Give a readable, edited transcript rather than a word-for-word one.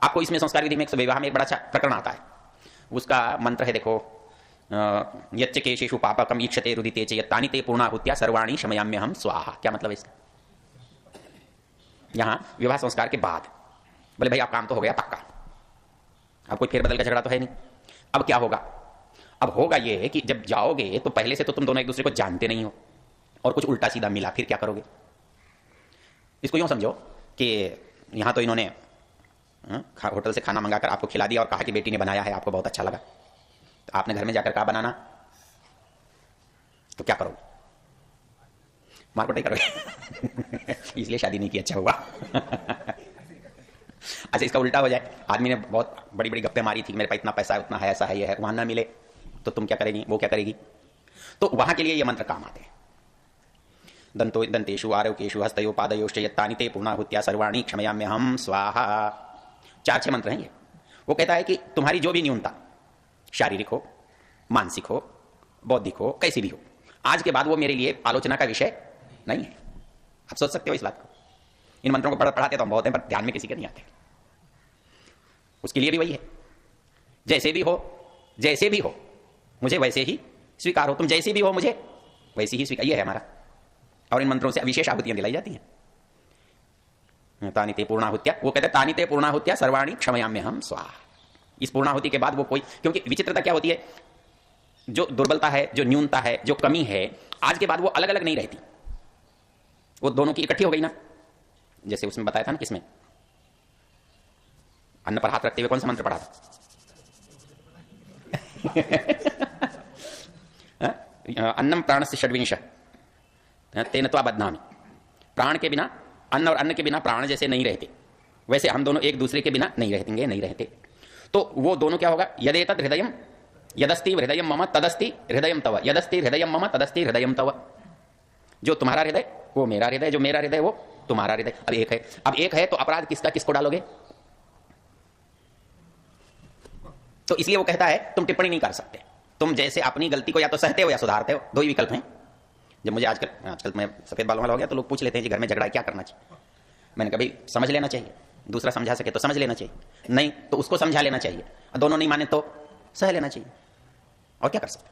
आपको इसमें संस्कार विधि में विवाह में एक बड़ा अच्छा प्रकरण आता है, उसका मंत्र है, देखो, यच्च केशेषु पापकम ईक्षते रुदिते च यत्तानि ते पूर्णाहुत्या सर्वाणि शमयाम्यहम स्वाहा। क्या मतलब है इसका? यहां विवाह संस्कार के बाद बोले भाई आप काम तो हो गया पक्का, अब कोई फेरबदल का झगड़ा तो है नहीं। अब क्या होगा? अब होगा ये कि जब जाओगे तो पहले से तो तुम दोनों एक दूसरे को जानते नहीं हो और कुछ उल्टा सीधा मिला, फिर क्या करोगे? इसको यूं समझो कि यहां तो इन्होंने होटल से खाना मंगाकर आपको खिला दिया और कहा कि बेटी ने बनाया है, आपको बहुत अच्छा लगा, तो आपने घर में जाकर कहा बनाना, तो क्या करोगे? मारकुटाई करोगे इसलिए शादी नहीं की, अच्छा हुआ अच्छा इसका उल्टा हो जाए, आदमी ने बहुत बड़ी बड़ी गप्पे मारी थी, मेरे पास इतना पैसा है, उतना है, ऐसा है, ये है, वहां ना मिले तो तुम क्या करेगी, वो क्या करेगी? तो वहां के लिए ये मंत्र काम आते हैं। दंतो दंतेषु आरोकेषु हस्तयो पादयोश्च यत्तानि ते पूर्णाहुत्या सर्वाणि क्षमयाम्यहम स्वाहा। 4-6 मंत्र हैं ये। वो कहता है कि तुम्हारी जो भी न्यूनता, शारीरिक हो, मानसिक हो, बौद्धिक हो, कैसी भी हो, आज के बाद वो मेरे लिए आलोचना का विषय नहीं है। आप सोच सकते हो इस बात को। इन मंत्रों को पढ़ाते तो हम बहुत हैं, पर ध्यान में किसी के नहीं आते। उसके लिए भी वही है, जैसे भी हो, जैसे भी हो मुझे वैसे ही स्वीकार हो, तुम जैसे भी हो मुझे वैसे ही स्वीकार, ये है हमारा। और इन मंत्रों से विशेष आहुतियां दिलाई जाती हैं। तानिते पूर्णाहुत्या, वो कहते हैं तानिते पूर्णाहुत्या सर्वाणि क्षमयाम्यहम स्वाहा। इस पूर्णाहुति के बाद वो कोई, क्योंकि विचित्रता क्या होती है, जो दुर्बलता है, जो न्यूनता है, जो कमी है, आज के बाद वो अलग अलग नहीं रहती, वो दोनों की इकट्ठी हो गई ना। जैसे उसमें बताया था ना, किसमें, अन्न पर हाथ रखते हुए कौन सा मंत्र पढ़ा था अन्नम प्राणस्य षड्विंश तेन त्वा बध्नामि। प्राण के बिना अन्न और अन्न के बिना प्राण जैसे नहीं रहते, वैसे हम दोनों एक दूसरे के बिना नहीं रहेंगे, नहीं रहते। तो वो दोनों क्या होगा, यदेतत् हृदयम यदस्ति हृदयम मम तदस्ति हृदयम तव, यदस्ति हृदयम मम तदस्ति हृदयम तव। जो तुम्हारा हृदय वो मेरा हृदय, जो मेरा हृदय वो तुम्हारा हृदय। अब एक है, अब एक है तो अपराध किसका किसको डालोगे? तो इसलिए वो कहता है तुम टिप्पणी नहीं कर सकते, तुम जैसे अपनी गलती को या तो सहते हो या सुधारते हो, दो ही विकल्प हैं। जब मुझे आजकल मैं सफेद बालों वाला हो गया तो लोग पूछ लेते हैं जी घर में झगड़ा क्या करना चाहिए। मैंने कहा भाई समझ लेना चाहिए, दूसरा समझा सके तो समझ लेना चाहिए, नहीं तो उसको समझा लेना चाहिए, दोनों नहीं माने तो सह लेना चाहिए, और क्या कर सकते।